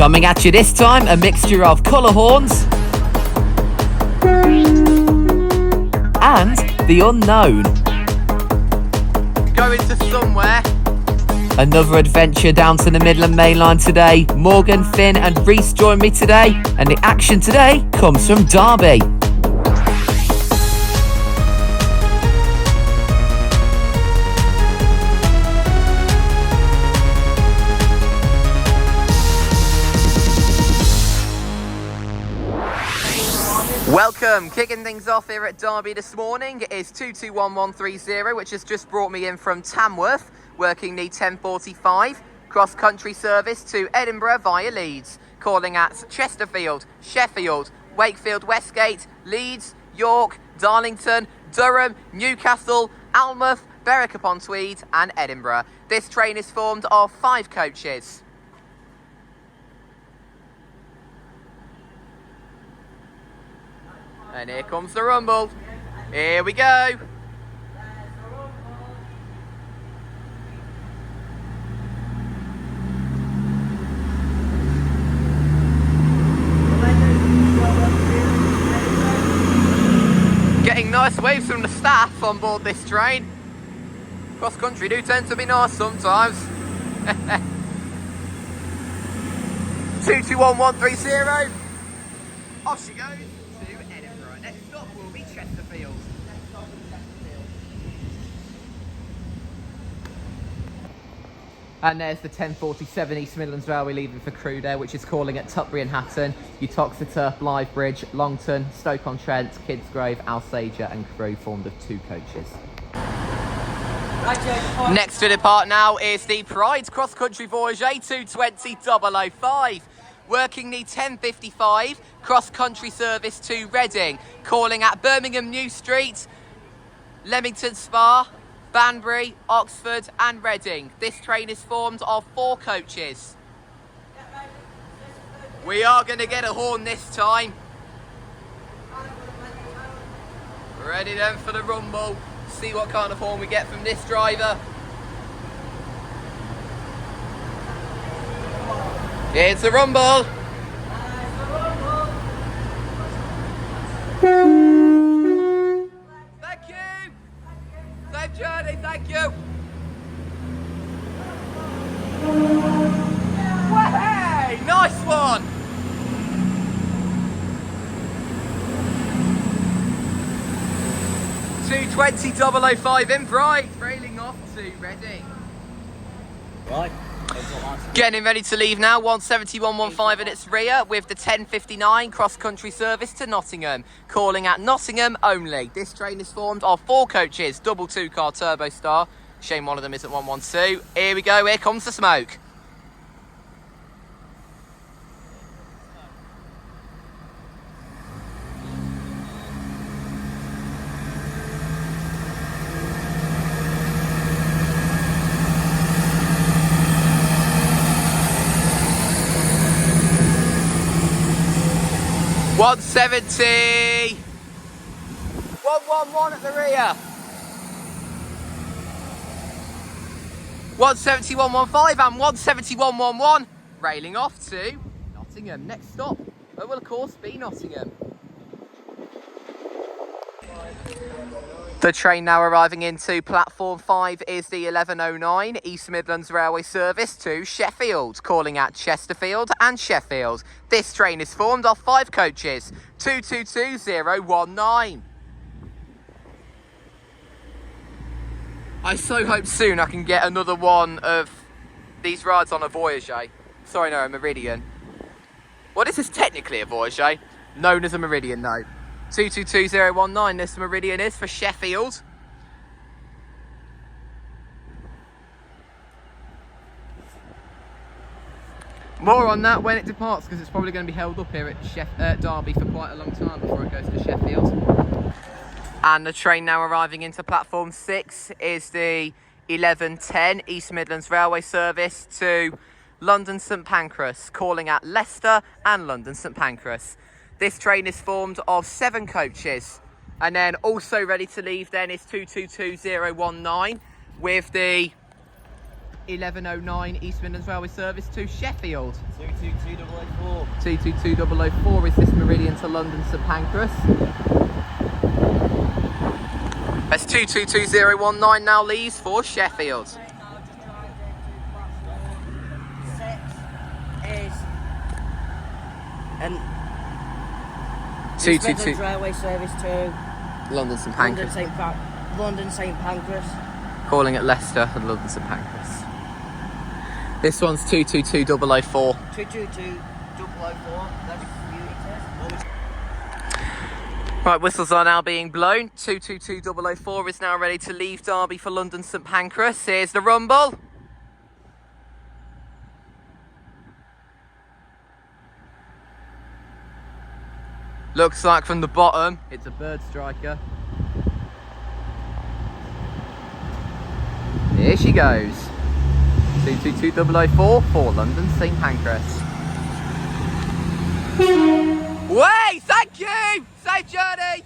Coming at you this time, a mixture of colour horns and the unknown. Going to somewhere. Another adventure down to the Midland mainline today. Mawgan Fin and Rhys join me today, and the action today comes from Derby. Welcome, kicking things off here at Derby this morning is 221130, which has just brought me in from Tamworth, working the 1045 cross-country service to Edinburgh via Leeds, calling at Chesterfield, Sheffield, Wakefield Westgate, Leeds, York, Darlington, Durham, Newcastle, Alnmouth, Berwick-upon-Tweed and Edinburgh. This train is formed of 5 coaches. And here comes the rumble. Here we go. Getting nice waves from the staff on board this train. Cross country do tend to be nice sometimes. 221130. Off she goes. Next stop will be Chesterfield. And there's the 1047 East Midlands Railway leaving for Crewe there, which is calling at Tutbury and Hatton, Uttoxeter, Blythe Bridge, Longton, Stoke-on-Trent, Kidsgrove, Alsager and Crewe, formed of 2 coaches. Next to depart now is the Pride Cross Country Voyage A220-005. Working the 1055 cross-country service to Reading, calling at Birmingham New Street, Leamington Spa, Banbury, Oxford and Reading. This train is formed of 4 coaches. We are going to get a horn this time. Ready then for the rumble. See what kind of horn we get from this driver. It's a rumble. Thank you. Safe journey, thank you. Hey, nice one. $220-005 in Pride, trailing off to Reading. Right. Getting ready to leave now, 17115 in its rear with the 1059 cross-country service to Nottingham, calling at Nottingham only. This train is formed of 4 coaches, double 2-car Turbo Star. Shame one of them isn't 112. Here we go, here comes the smoke. $170. 111 at the rear. 170-115 and 170-111. Railing off to Nottingham. Next stop, it will of course be Nottingham. The train now arriving into platform 5 is the 1109 East Midlands Railway service to Sheffield, calling at Chesterfield and Sheffield. This train is formed of 5 coaches, 222019. I so hope soon I can get another one of these rides on a Voyager. Sorry, no, a Meridian. Well, this is technically a Voyager, known as a Meridian, though. 222019, this Meridian is for Sheffield. More on that when it departs, because it's probably going to be held up here at Derby for quite a long time before it goes to Sheffield. And the train now arriving into platform 6 is the 1110 East Midlands Railway service to London St Pancras, calling at Leicester and London St Pancras. This train is formed of 7 coaches, and then also ready to leave then is 222019 with the 1109 East Midlands Railway service to Sheffield. 222004. 222004 is this meridian to London St Pancras. That's 222019 now leaves for Sheffield. Is and East 222 Midlands Railway service to London St London Pancras. London St Pancras. Calling at Leicester and London St Pancras. This one's 222004. 222004. That's beauty. Right, whistles are now being blown. 222004 is now ready to leave Derby for London St Pancras. Here's the rumble. Looks like from the bottom. It's a bird striker. Here she goes. 222004 for London St Pancras. Way! Thank you! Safe journey!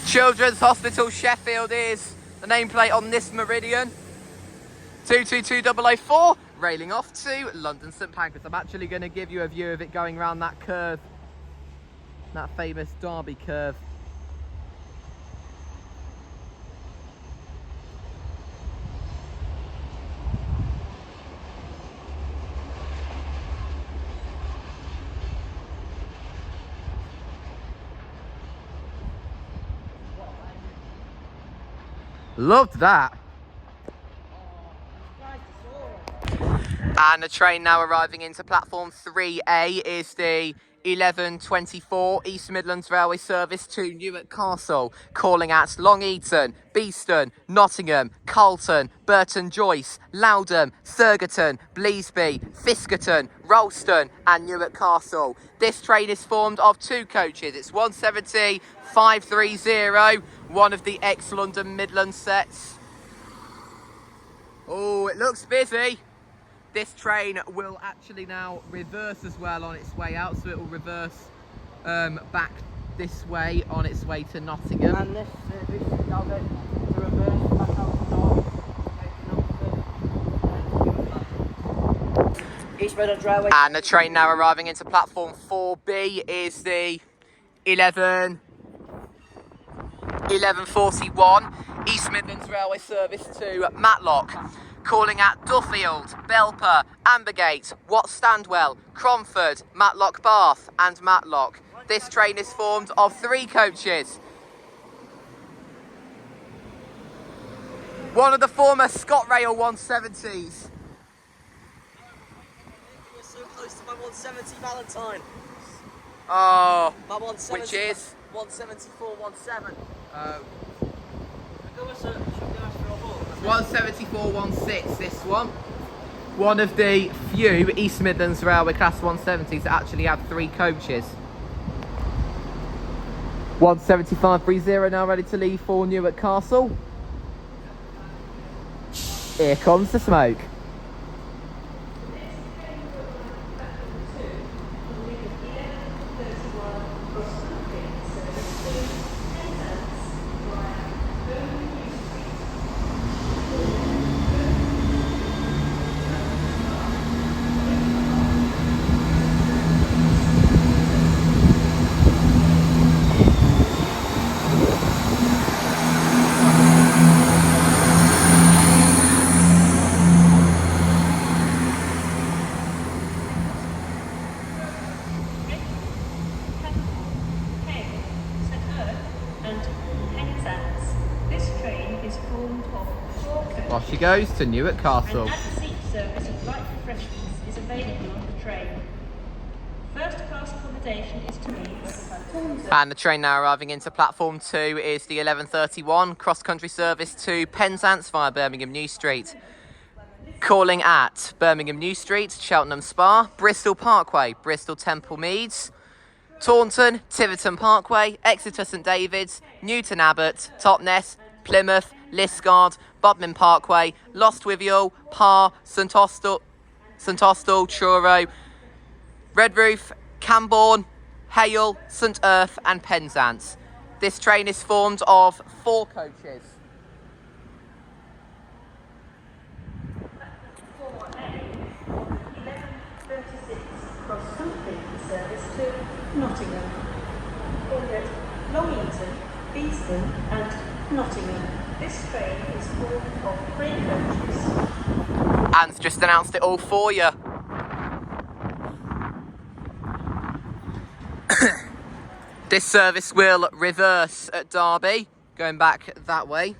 Children's Hospital Sheffield is the nameplate on this meridian. 222004, railing off to London St Pancras. I'm actually going to give you a view of it going around that curve. That famous Derby curve. Loved that. And the train now arriving into platform 3A is the 1124 East Midlands Railway service to Newark Castle, calling at Long Eaton, Beeston, Nottingham, Carlton, Burton Joyce, Loudham, Thurgerton, Bleasby, Fiskerton, Ralston and Newark Castle. This train is formed of two coaches. It's 170 530, one of the ex-London Midland sets. Oh, it looks busy. This train will actually now reverse as well on its way out, so it will reverse back this way on its way to Nottingham. And this service is now going to reverse back out to North. East Midlands Railway. And the train now arriving into platform 4B is the 1141 East Midlands Railway service to Matlock, calling at Duffield, Belper, Ambergate, Wat Standwell, Cromford, Matlock Bath and Matlock. This train is formed of three coaches. One of the former ScotRail 170s. You're so close to my 170 Valentine. Oh, My 170, which is? 17417. 17416, this one. One of the few East Midlands Railway Class 170s that actually have three coaches. 17530 now ready to leave for Newark Castle. Here comes the smoke. Off she goes to Newark Castle. An at-the-seat service of light refreshments is available on the train. First class accommodation is to Leeds. And the train now arriving into platform 2 is the 1131 cross-country service to Penzance via Birmingham New Street. Calling at Birmingham New Street, Cheltenham Spa, Bristol Parkway, Bristol Temple Meads, Taunton, Tiverton Parkway, Exeter St David's, Newton Abbot, Totnes, Plymouth, Liskeard, Bodmin Parkway, Lostwithiel, Parr, St Austell, Truro, Redroof, Camborne, Hale, St Erth and Penzance. This train is formed of 4 coaches. 4A, 11:36 cross-country service to Nottingham. Calling at Long Eaton, Beeston and Nottingham. This train is formed of 3 coaches. Anne's just announced it all for you. This service will reverse at Derby, going back that way.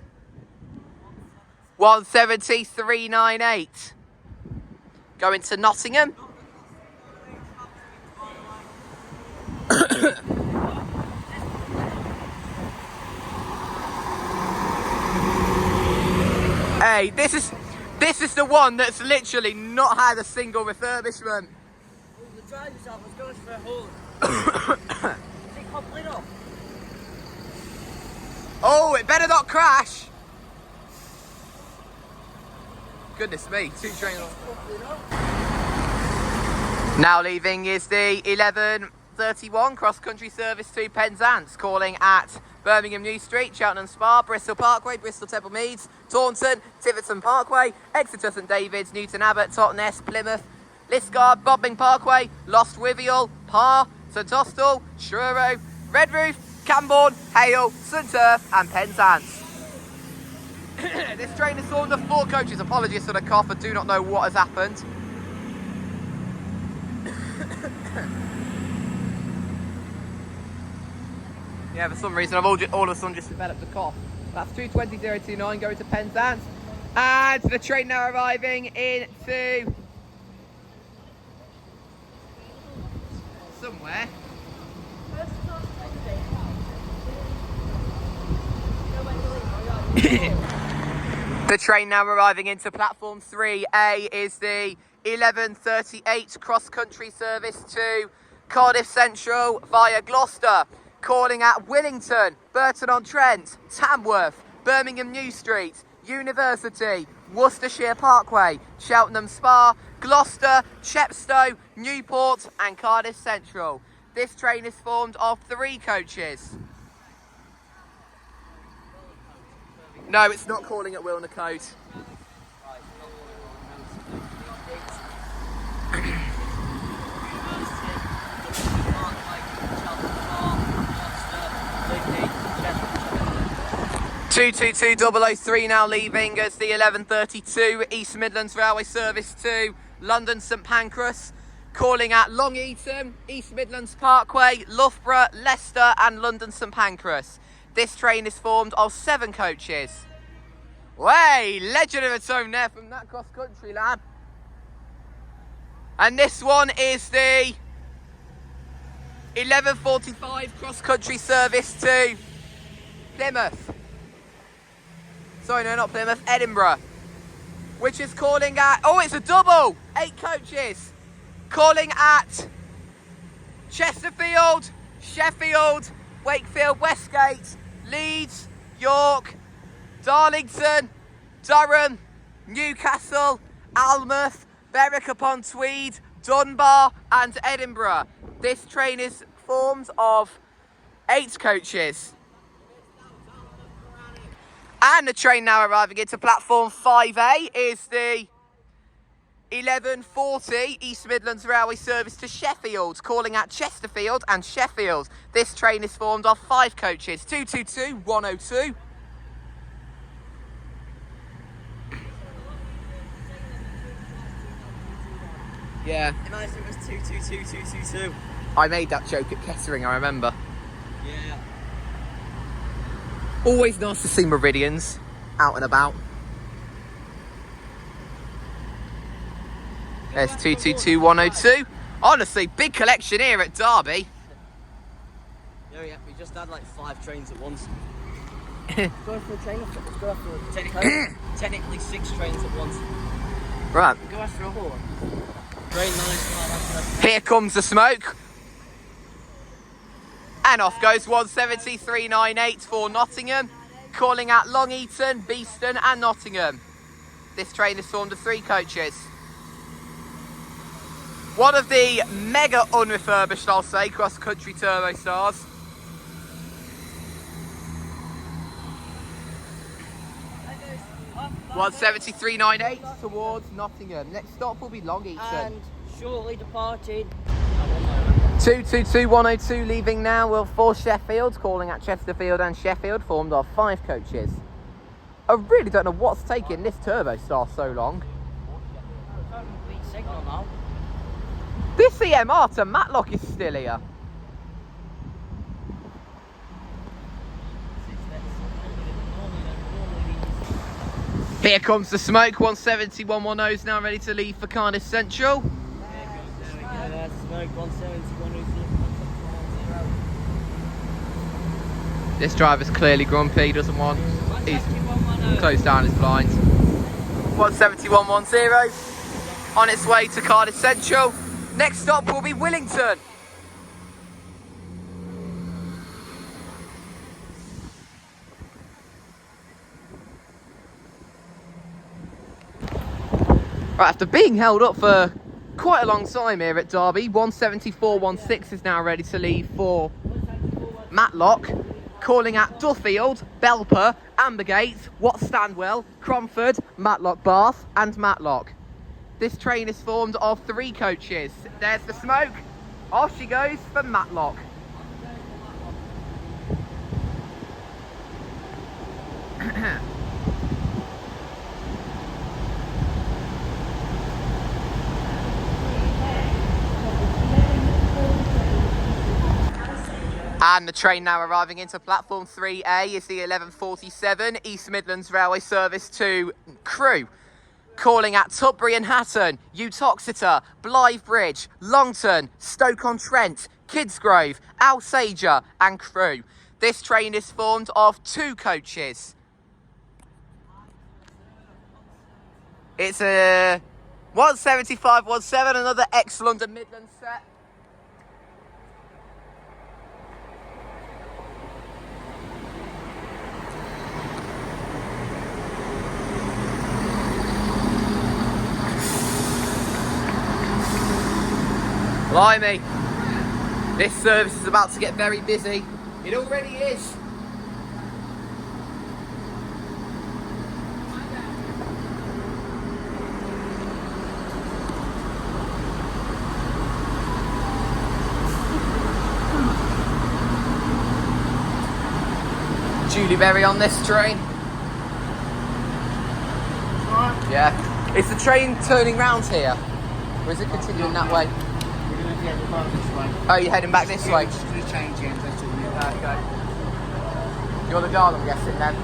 17398. Going to Nottingham. Hey, this is the one that's literally not had a single refurbishment. Well, the driver's out was going for a hole. Is it complete off? Oh, it better not crash. Goodness me, 2 trains. Now leaving is the 11:31 cross-country service to Penzance, calling at Birmingham New Street, Cheltenham Spa, Bristol Parkway, Bristol Temple Meads, Taunton, Tiverton Parkway, Exeter St David's, Newton Abbot, Totnes, Plymouth, Liscard, Bodmin Parkway, Lost Withiel, Parr, St Austell, Truro, Redroof, Camborne, Hale, St Turf and Penzance. This train is formed of 4 coaches. Apologies for the cough, I do not know what has happened. Yeah, for some reason I've all of a sudden just developed a cough. That's 220.029 going to Penzance. And the train now arriving into somewhere. The train now arriving into platform 3A is the 11:38 cross-country service to Cardiff Central via Gloucester, calling at Willington, Burton-on-Trent, Tamworth, Birmingham New Street, University, Worcestershire Parkway, Cheltenham Spa, Gloucester, Chepstow, Newport and Cardiff Central. This train is formed of 3 coaches. No, it's not calling at Wilnecote. (222.003) now leaving as the 11:32 East Midlands Railway service to London St Pancras, calling at Long Eaton, East Midlands Parkway, Loughborough, Leicester and London St Pancras. This train is formed of 7 coaches. Way, legend of its own there from that cross-country lad. And this one is the 11:45 cross-country service to Plymouth. Sorry, no, not Plymouth, Edinburgh. Which is calling at, oh, it's a double, 8 coaches. Calling at Chesterfield, Sheffield, Wakefield, Westgate, Leeds, York, Darlington, Durham, Newcastle, Almouth, Berwick-upon-Tweed, Dunbar and Edinburgh. This train is formed of 8 coaches. And the train now arriving into platform 5A is the 11:40 East Midlands Railway service to Sheffield, calling at Chesterfield and Sheffield. This train is formed of 5 coaches. 222.102. Yeah. Imagine it was 222.222. I made that joke at Kettering, I remember. Yeah. Always nice to see Meridians out and about. There's 222.102. Honestly, big collection here at Derby. Yeah, we just had like 5 trains at once. Go for a train, let's go after a Technically 6 trains at once. Right, Go after a whole. Train nice. here comes the smoke. And off goes 173.98 for Nottingham, calling at Long Eaton, Beeston and Nottingham. This train is formed of 3 coaches. One of the mega unrefurbished, I'll say, cross-country turbo stars. 173.98 towards Nottingham. Next stop will be Long Eaton. And shortly departing. 222-102 leaving now. Well, for Sheffield, calling at Chesterfield and Sheffield, formed of 5 coaches. I really don't know what's taking this Turbo Star so long. Signal now. This EMR to Matlock is still here. Here comes the smoke. 170-110 is now ready to leave for Cardiff Central. There we go, that's smoke. 170, This driver's clearly grumpy, doesn't want. He's closed down his blinds. 171-10 on its way to Cardiff Central. Next stop will be Willington. Right, after being held up for quite a long time here at Derby, 174-16 is now ready to leave for Matlock. Calling at Duffield, Belper, Ambergate, Watts Standwell, Cromford, Matlock Bath and Matlock. This train is formed of 3 coaches. There's the smoke. Off she goes for Matlock. And the train now arriving into platform 3A is the 1147 East Midlands Railway service to Crewe. Calling at Tutbury and Hatton, Uttoxeter, Blythe Bridge, Longton, Stoke-on-Trent, Kidsgrove, Alsager and Crewe. This train is formed of 2 coaches. It's a 175-17, another ex-London Midland set. Blimey, this service is about to get very busy. It already is. Julie Berry on this train. Yeah. Is the train turning round here? Or is it continuing that way? Oh, you're heading back this way? Okay. You're the guard, I'm guessing, then?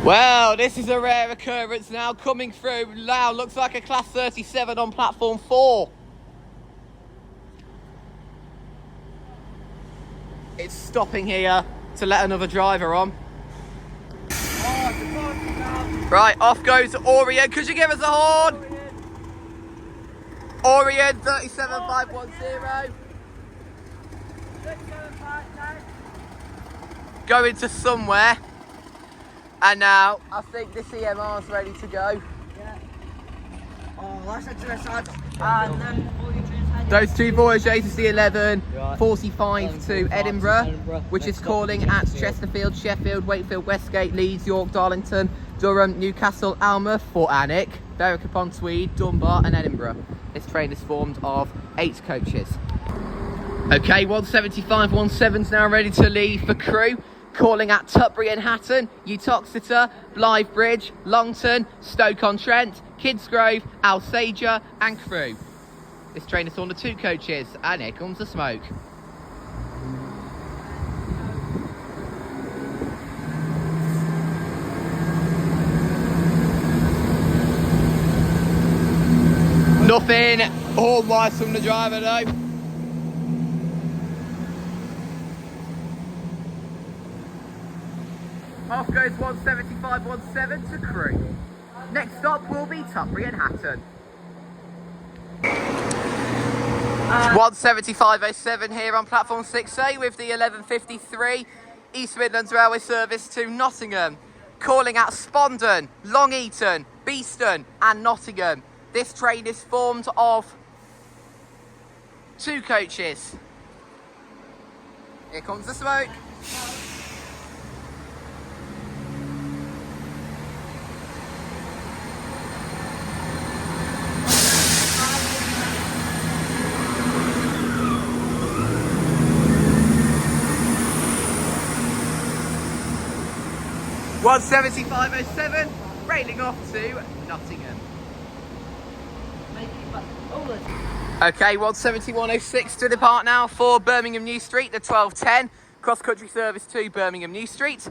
Well, this is a rare occurrence now, coming through loud. Looks like a Class 37 on platform 4. It's stopping here to let another driver on. Right, off goes Orion. Could you give us a horn? Orion 37510. Going to somewhere. And now I think this EMR's ready to go. Yeah. Oh, that's a dress ad. And then Those 2 Voyagers is the 11:45 to Edinburgh, which is calling at Chesterfield, Sheffield, Wakefield, Westgate, Leeds, York, Darlington, Durham, Newcastle, Almouth, Fort Alnwick, Berwick-upon-Tweed, Dunbar and Edinburgh. This train is formed of 8 coaches. Okay, 175-17's now ready to leave for Crewe. Calling at Tutbury and Hatton, Uttoxeter, Blythe Bridge, Longton, Stoke-on-Trent, Kidsgrove, Alsager and Crewe. This train is formed of 2 coaches, and here comes the smoke. Nothing horn-wise from the driver though. Off goes 175-17 to Crewe. Next stop will be Tutbury and Hatton. 175-07 here on platform 6A with the 11:53 East Midlands Railway service to Nottingham. Calling at Spondon, Long Eaton, Beeston and Nottingham. This train is formed of 2 coaches. Here comes the smoke. 175.07, railing off to Nottingham. Okay, 171.06 to depart now for Birmingham New Street, the 12:10 cross-country service to Birmingham New Street.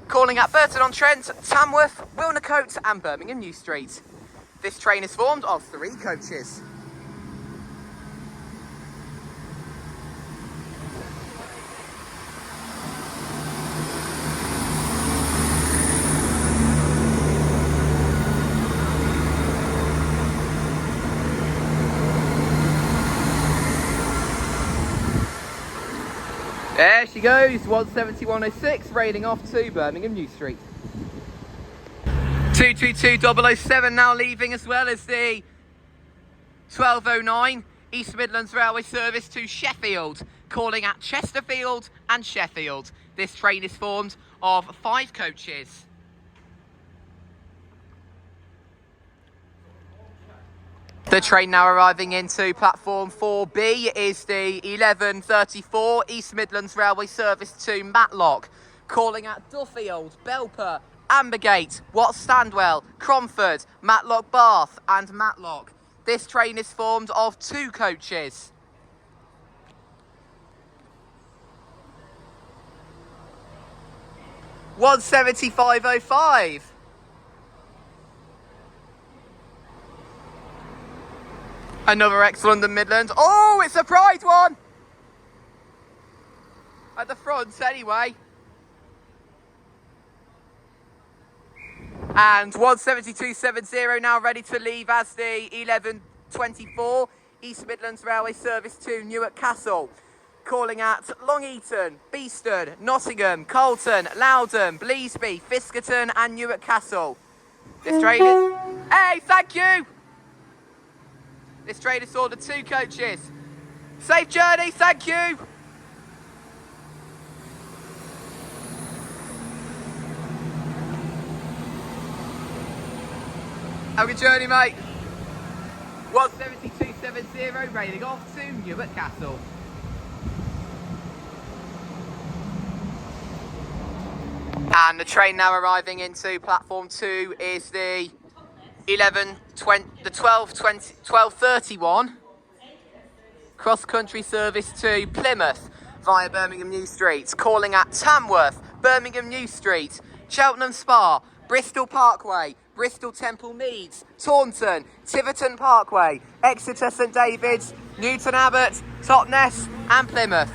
Calling at Burton-on-Trent, Tamworth, Wilnecote and Birmingham New Street. This train is formed of 3 coaches. There she goes, 171.06, railing off to Birmingham New Street. 222.007 now leaving, as well as the 12:09 East Midlands Railway service to Sheffield, calling at Chesterfield and Sheffield. This train is formed of 5 coaches. The train now arriving into platform 4B is the 11:34 East Midlands Railway service to Matlock, calling at Duffield, Belper, Ambergate, Wat Standwell, Cromford, Matlock Bath and Matlock. This train is formed of 2 coaches. (175.05). Another ex-London Midland. Oh, it's a pride one! At the front, anyway. And 172.70 now ready to leave as the 11:24 East Midlands Railway service to Newark Castle. Calling at Long Eaton, Beeston, Nottingham, Colton, Loudon, Bleasby, Fiskerton and Newark Castle. This train is... Hey, thank you! This train is ordered 2 coaches. Safe journey, thank you. Have a good journey, mate. 172.70, railing off to Newark Castle. And the train now arriving into platform 2 is the 12:31 cross-country service to Plymouth via Birmingham New Street, calling at Tamworth, Birmingham New Street, Cheltenham Spa, Bristol Parkway, Bristol Temple Meads, Taunton, Tiverton Parkway, Exeter St David's, Newton Abbot, Totnes and Plymouth.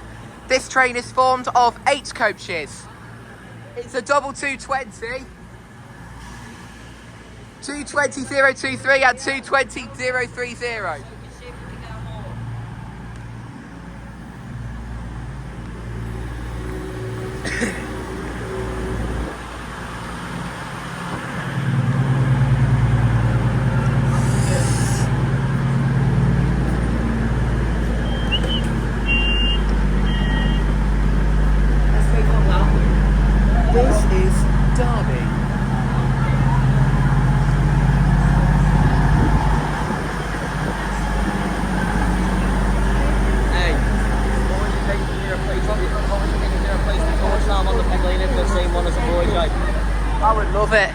This train is formed of 8 coaches. It's a double 220. 220.023 and 220.030. This is Derby. I would love it.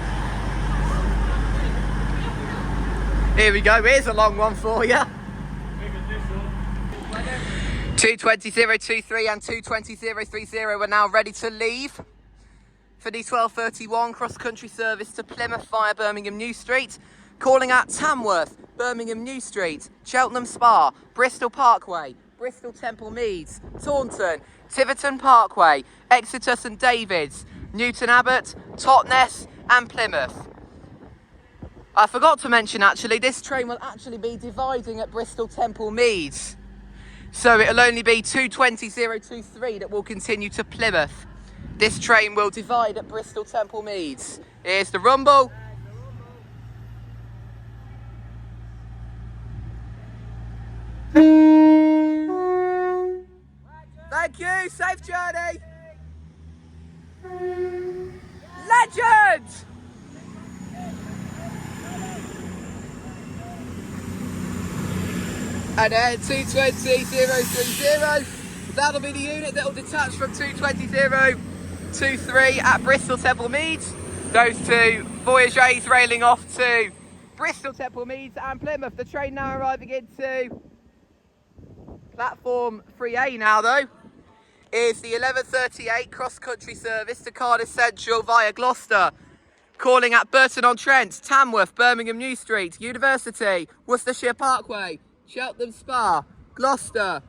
Here we go, here's a long one for you. 220.023 and 220.030 are now ready to leave for the 12:31 cross-country service to Plymouth via Birmingham New Street, calling at Tamworth, Birmingham New Street, Cheltenham Spa, Bristol Parkway, Bristol Temple Meads, Taunton, Tiverton Parkway, Exeter St David's, Newton Abbot, Totnes and Plymouth. I forgot to mention actually, this train will actually be dividing at Bristol Temple Meads. So it'll only be 220.023 that will continue to Plymouth. This train will divide at Bristol Temple Meads. Here's the rumble. Thank you, safe journey. Legend! And then 220.030. That'll be the unit that will detach from 220.023 at Bristol Temple Meads. Those two Voyageurs railing off to Bristol, Temple Meads and Plymouth. The train now arriving into platform 3A now though. Is the 11:38 cross-country service to Cardiff Central via Gloucester. Calling at Burton-on-Trent, Tamworth, Birmingham New Street, University, Worcestershire Parkway, Cheltenham Spa, Gloucester,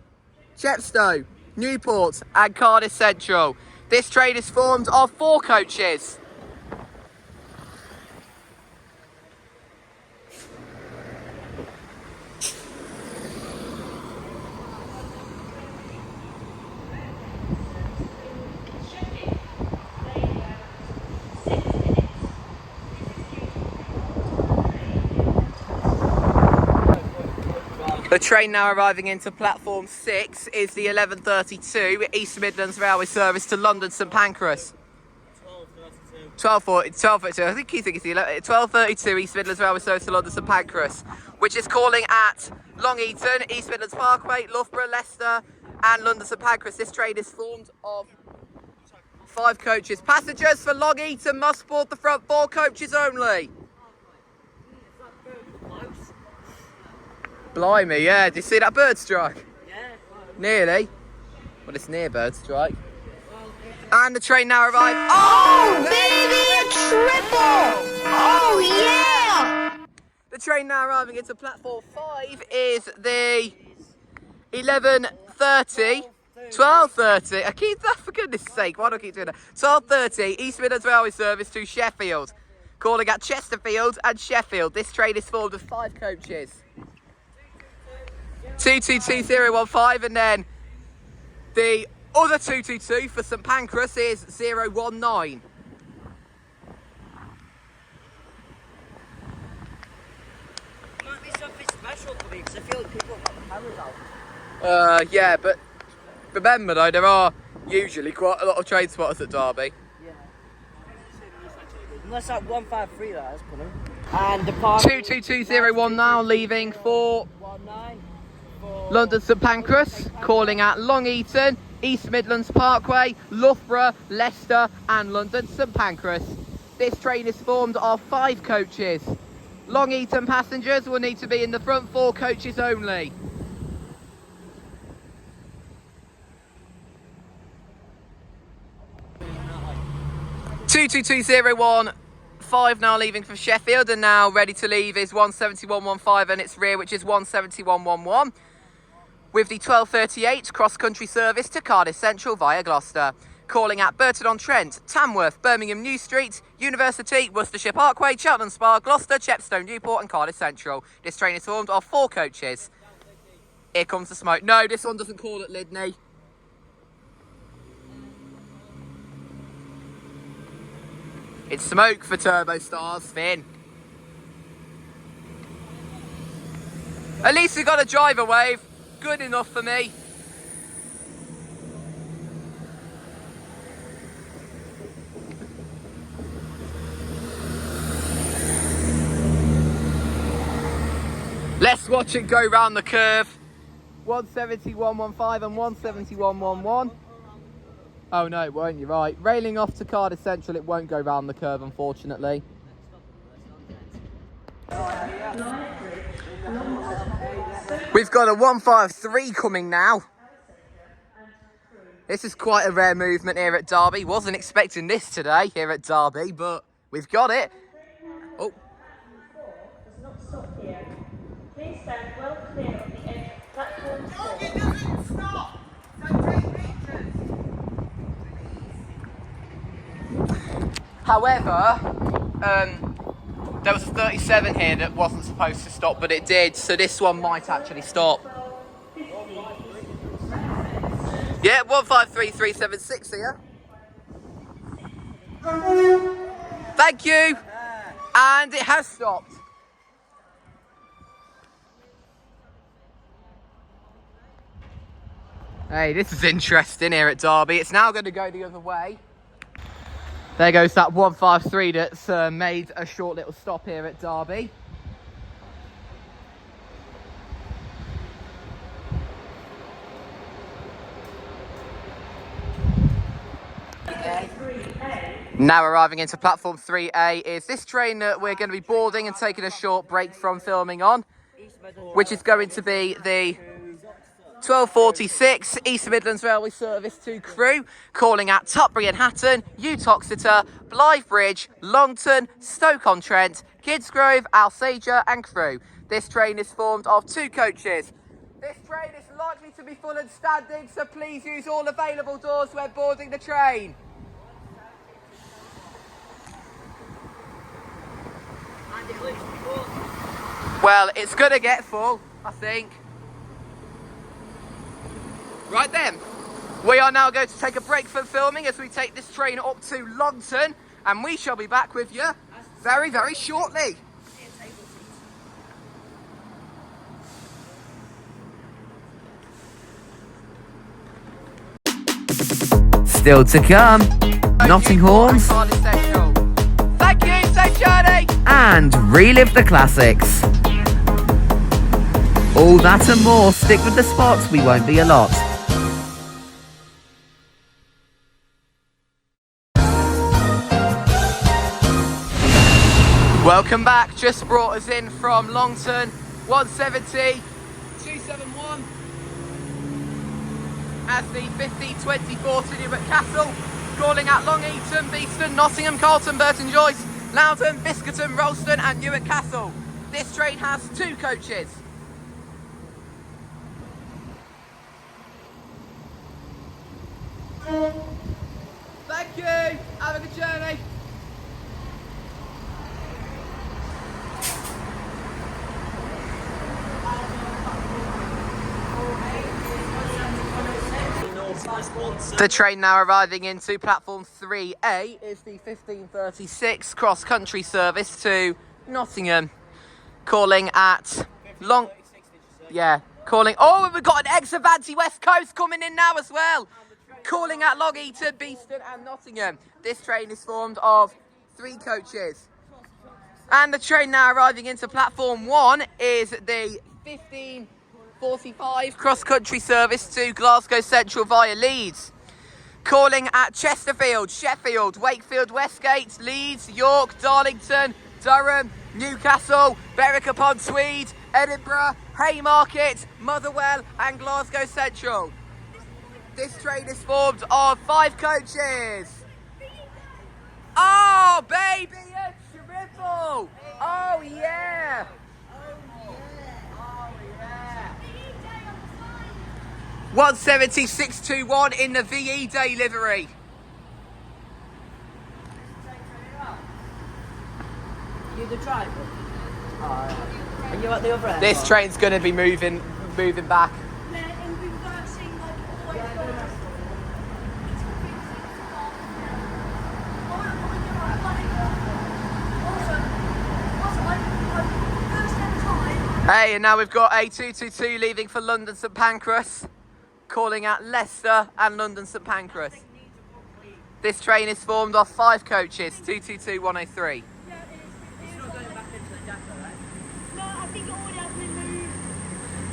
Chepstow, Newport and Cardiff Central. This train is formed of 4 coaches. The train now arriving into platform 6 is the 11:32 East Midlands Railway service to London St Pancras. 12:32. I think you think it's the 12:32 East Midlands Railway service to London St Pancras, which is calling at Long Eaton, East Midlands Parkway, Loughborough, Leicester and London St Pancras. This train is formed of 5 coaches. Passengers for Long Eaton must board the front 4 coaches only. Blimey, yeah. Did you see that bird strike? Yeah. Nearly. Well, it's near bird strike. And the train now arrives. Oh, baby, a triple! Oh, yeah! The train now arriving into platform 5 is the 11:30. 12:30. I keep that, for goodness sake, why do I keep doing that? 12:30 East Midlands Railway service to Sheffield. Calling at Chesterfield and Sheffield. This train is formed of 5 coaches. 222015, and then the other 222 for St Pancras is 019. Might be something special for me because I feel like people have got the cameras out. Yeah, but remember though, there are usually quite a lot of train spotters at Derby. Yeah. Unless that 153 that is coming. And the park. 22201 now leaving for 19. London St Pancras, calling at Long Eaton, East Midlands Parkway, Loughborough, Leicester and London St Pancras. This train is formed of 5 coaches. Long Eaton passengers will need to be in the front 4 coaches only. Two 5 now leaving from Sheffield, and now ready to leave is 17115 and its rear, which is 17111. With the 12:38 cross-country service to Cardiff Central via Gloucester. Calling at Burton-on-Trent, Tamworth, Birmingham New Street, University, Worcestershire Parkway, Cheltenham Spa, Gloucester, Chepstow, Newport and Cardiff Central. This train is formed of 4 coaches. Here comes the smoke. No, this one doesn't call at Lydney. It's smoke for Turbo Stars, Finn. At least we got a driver wave. Good enough for me. Let's watch it go round the curve. 17115 and 17111. Oh no, it won't, you're right. Railing off to Cardiff Central, it won't go round the curve, unfortunately. We've got a 153 coming now. This is quite a rare movement here at Derby. Wasn't expecting this today here at Derby, but we've got it. Oh. Does not stop here. Please stand well clear of the edge of platform 4. It doesn't stop! So take pictures! However, there was a 37 here that wasn't supposed to stop, but it did, so this one might actually stop. Yeah, 153376 here. Thank you! And it has stopped. Hey, this is interesting here at Derby. It's now going to go the other way. There goes that 153 that's made a short little stop here at Derby. 3A. Now arriving into platform 3A is this train that we're going to be boarding and taking a short break from filming on, which is going to be the 1246 East Midlands Railway Service to Crewe, calling at Tutbury and Hatton, Uttoxeter, Blythe Bridge, Longton, Stoke-on-Trent, Kidsgrove, Alsager and Crewe. This train is formed of 2 coaches. This train is likely to be full and standing, so please use all available doors when boarding the train. Well, it's going to get full, I think. Right then, we are now going to take a break from filming as we take this train up to Longton, and we shall be back with you very, very shortly. Still to come, Nottinghorns Thank you, safe journey. and relive the classics. All that and more, stick with the spots, we won't be a lot. Welcome back, just brought us in from Longton, 170, 271, as the 5024 to Newark Castle, calling at Long Eaton, Beeston, Nottingham, Carlton, Burton Joyce, Loudon, Biscaton, Ralston and Newark Castle. This train has 2 coaches. Thank you, have a good journey. The train now arriving into platform 3A is the 1536 cross country service to Nottingham, calling at oh, we've got an ex-Avanti West Coast coming in now as well, calling at Long Eaton, Beeston and Nottingham. This train is formed of 3 coaches. And the train now arriving into platform 1 is the 1545 cross-country service to Glasgow Central via Leeds, calling at Chesterfield, Sheffield, Wakefield, Westgate, Leeds, York, Darlington, Durham, Newcastle, Berwick-upon-Tweed, Edinburgh, Haymarket, Motherwell and Glasgow Central. This train is formed of 5 coaches. Oh, baby, a triple! Oh, yeah! 170-621 in the VE Day livery. You the driver? Are you at the other end? This train's going to be moving back. Hey, and now we've got a 222 leaving for London St Pancras, calling at Leicester and London St Pancras. This train is formed of 5 coaches, 222 103.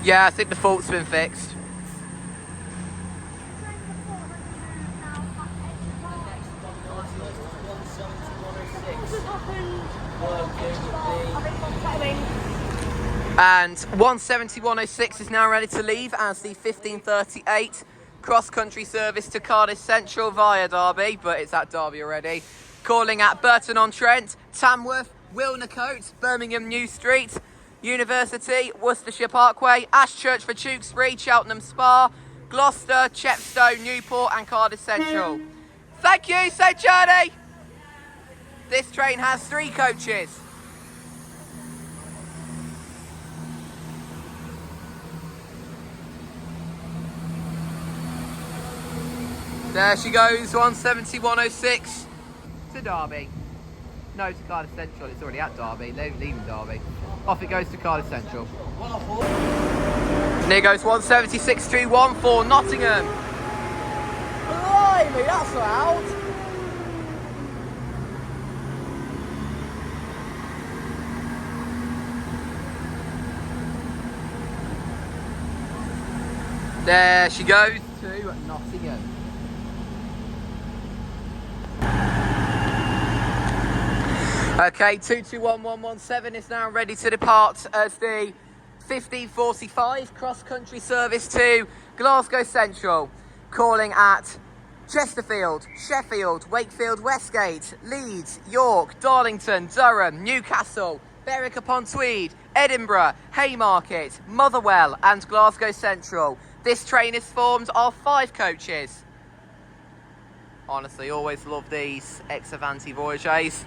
Yeah, I think the fault's been fixed. And 170-106 is now ready to leave as the 1538 cross-country service to Cardiff Central via Derby, but it's at Derby already. Calling at Burton-on-Trent, Tamworth, Wilnecote, Birmingham New Street, University, Worcestershire Parkway, Ashchurch for Tewkesbury, Cheltenham Spa, Gloucester, Chepstow, Newport and Cardiff Central. Thank you, safe journey! This train has 3 coaches. There she goes, 170-106 to Derby. No, to Cardiff Central, it's already at Derby, leaving Derby. Off it goes to Cardiff Central. And here goes 170-621 for Nottingham. Blimey, that's loud. There she goes to Nottingham. Okay, 221117 is now ready to depart as the 1545 cross-country service to Glasgow Central, calling at Chesterfield, Sheffield, Wakefield Westgate, Leeds, York, Darlington, Durham, Newcastle, Berwick-upon-Tweed, Edinburgh, Haymarket, Motherwell and Glasgow Central. This train is formed of 5 coaches. Honestly, always love these ex-Avanti voyages.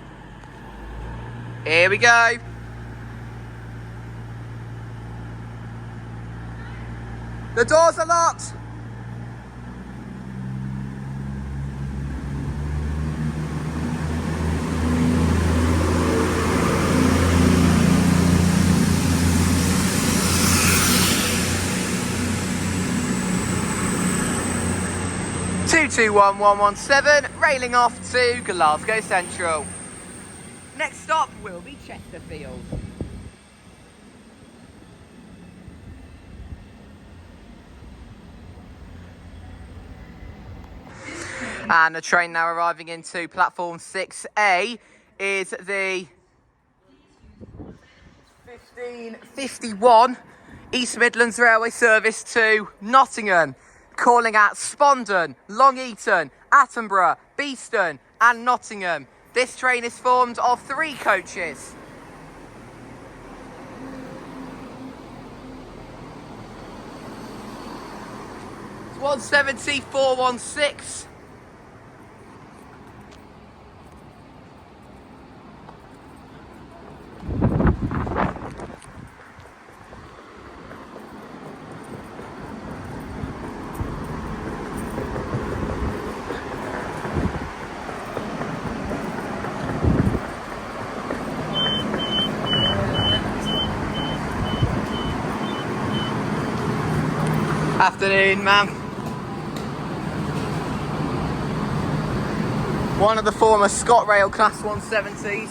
Here we go. The doors are locked. Two 22117, railing off to Glasgow Central. Next stop will be Chesterfield. And the train now arriving into platform 6A is the 1551 East Midlands Railway service to Nottingham, calling at Spondon, Long Eaton, Attenborough, Beeston and Nottingham. This train is formed of 3 coaches. It's 170-416. Afternoon, ma'am. One of the former ScotRail Class 170s.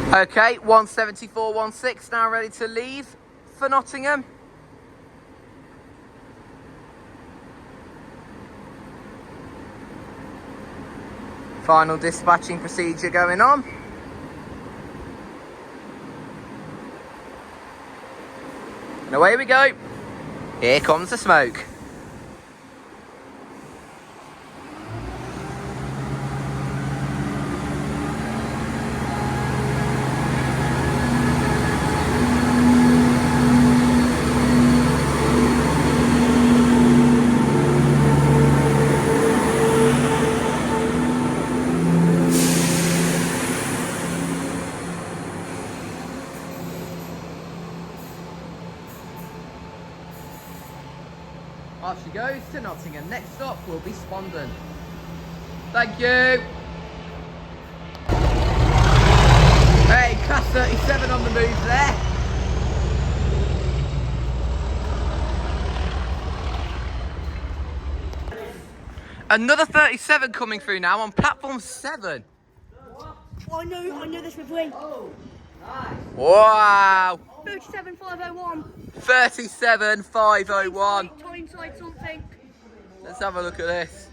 Okay, 174-16 now ready to leave for Nottingham. Final dispatching procedure going on. And away we go. Here comes the smoke. Off she goes to Nottingham. Next stop will be Spondon. Thank you. Hey, Class 37 on the move there. Another 37 coming through now on platform 7. I know this with Lee. Wow. 37501. 37501. Tyneside something. Let's have a look at this.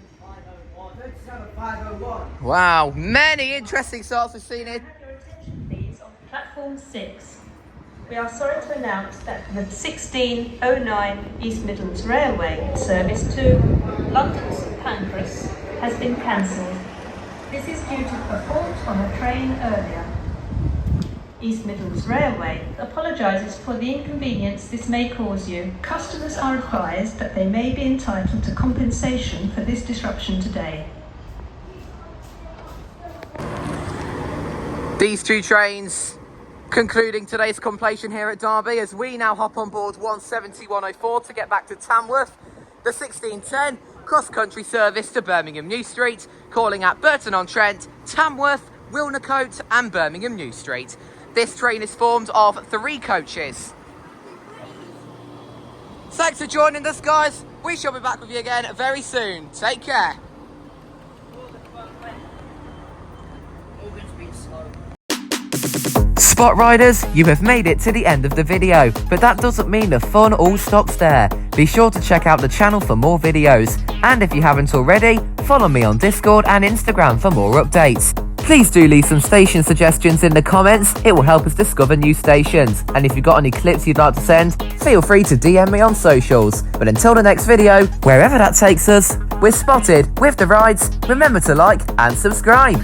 Wow, many interesting starts we've seen here. Please on platform 6. We are sorry to announce that the 1609 East Midlands Railway service to London St Pancras has been cancelled. This is due to a fault on a train earlier. East Midlands Railway apologises for the inconvenience this may cause you. Customers are advised that they may be entitled to compensation for this disruption today. These two trains concluding today's completion here at Derby as we now hop on board 170-104 to get back to Tamworth. The 1610 cross-country service to Birmingham New Street, calling at Burton-on-Trent, Tamworth, Wilnecote and Birmingham New Street. This train is formed of 3 coaches. Thanks for joining us, guys. We shall be back with you again very soon. Take care. Mawgan's been slow. Spot riders, you have made it to the end of the video, but that doesn't mean the fun all stops there. Be sure to check out the channel for more videos, and if you haven't already, follow me on Discord and Instagram for more updates. Please do leave some station suggestions in the comments, it will help us discover new stations. And if you've got any clips you'd like to send, feel free to DM me on socials. But until the next video, wherever that takes us, we're spotted with the rides. Remember to like and subscribe.